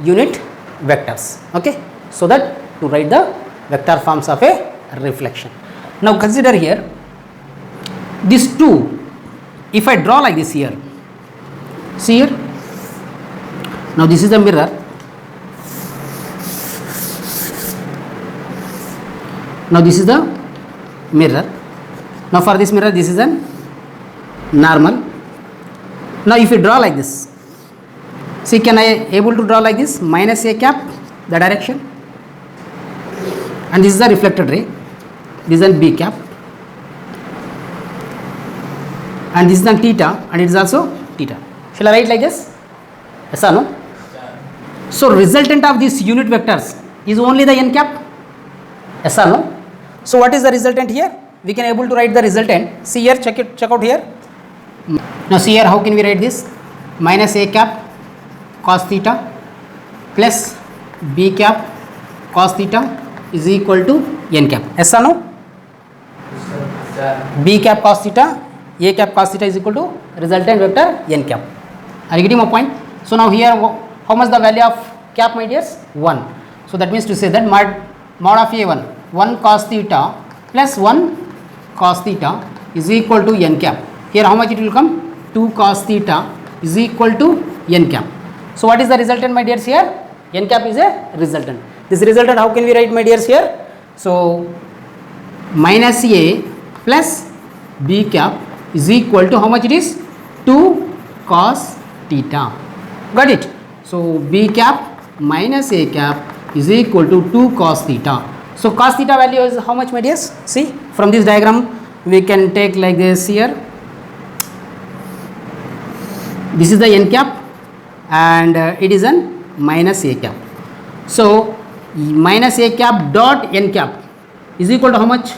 unit vectors. Okay, so that to write the vector forms of a reflection. Now consider here these two. If I draw like this here, see here. Now this is the mirror. Now this is the mirror. Now for this mirror, this is an normal. Now if you draw like this, see, can I able to draw like this? Minus A cap, the direction, and this is the reflected ray. This is an B cap, and this is an theta, and it is also theta. Shall I write like this? Yes or no? Yes, sir. So resultant of these unit vectors is only the n cap. Yes or no? So what is the resultant here? We can able to write the resultant. See here, check out here. Now see here, how can we write this? Minus A cap cos theta plus B cap cos theta is equal to n cap. Yes or no? Yes, sir. B cap cos theta, A cap cos theta is equal to resultant vector n cap. Are you getting my point? So now here, how much the value of cap, my dears? 1. So that means to say that mod of A1, 1 cos theta plus 1 cos theta is equal to n cap. Here how much it will come? 2 cos theta is equal to n cap. So what is the resultant, my dears, here? N cap is a resultant. This resultant, how can we write, my dears, here? So minus A plus B cap is equal to how much it is? 2 cos theta. Got it? So B cap minus A cap is equal to 2 cos theta. So cos theta value is how much, my dears? See, from this diagram we can take like this here. This is the n cap and it is an minus A cap. So minus A cap dot n cap is equal to how much?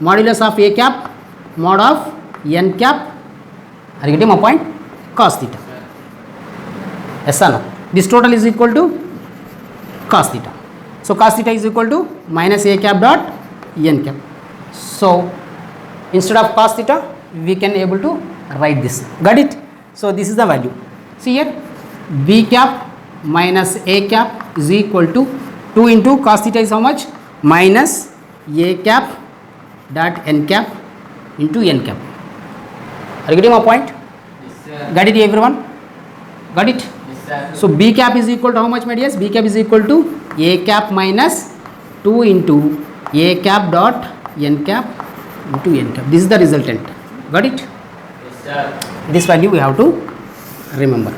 Modulus of A cap mod of n cap. Are you getting my point? Cos theta. Yes or no? This total is equal to cos theta. So cos theta is equal to minus A cap dot n cap. So instead of cos theta, we can able to write this. Got it? So this is the value. See here, B cap minus A cap is equal to 2 into cos theta is how much? Minus A cap dot n cap into n cap. Are you getting my point? Yes, sir. Got it, everyone? Got it? Yes, sir. So B cap is equal to how much, my dears? B cap is equal to A cap minus 2 into A cap dot n cap into n cap. This is the resultant. Got it? Yes, sir. This value we have to remember.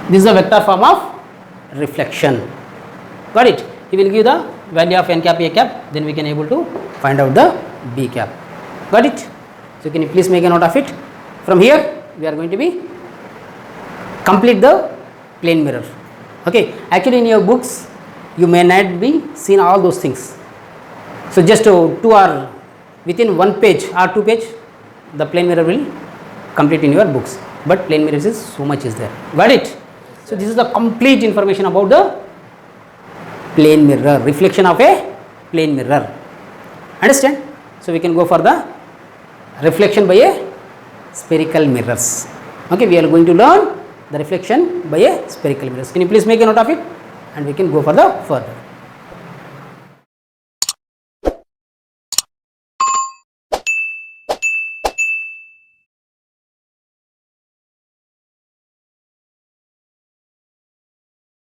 This is the vector form of reflection. Got it? He will give the value of n cap a cap, then we can able to find out the b cap. Got it? So can you please make a note of it? From here we are going to be complete the plane mirror. Okay, actually in your books you may not be seen all those things. So just to or within 1 page or 2 page the plane mirror will complete in your books, but plane mirrors is so much is there. Got it? So this is the complete information about the plane mirror, reflection of a plane mirror. Understand? So we can go for the reflection by a spherical mirrors. Okay, we are going to learn the reflection by a spherical mirrors. Can you please make a note of it, and we can go for the further.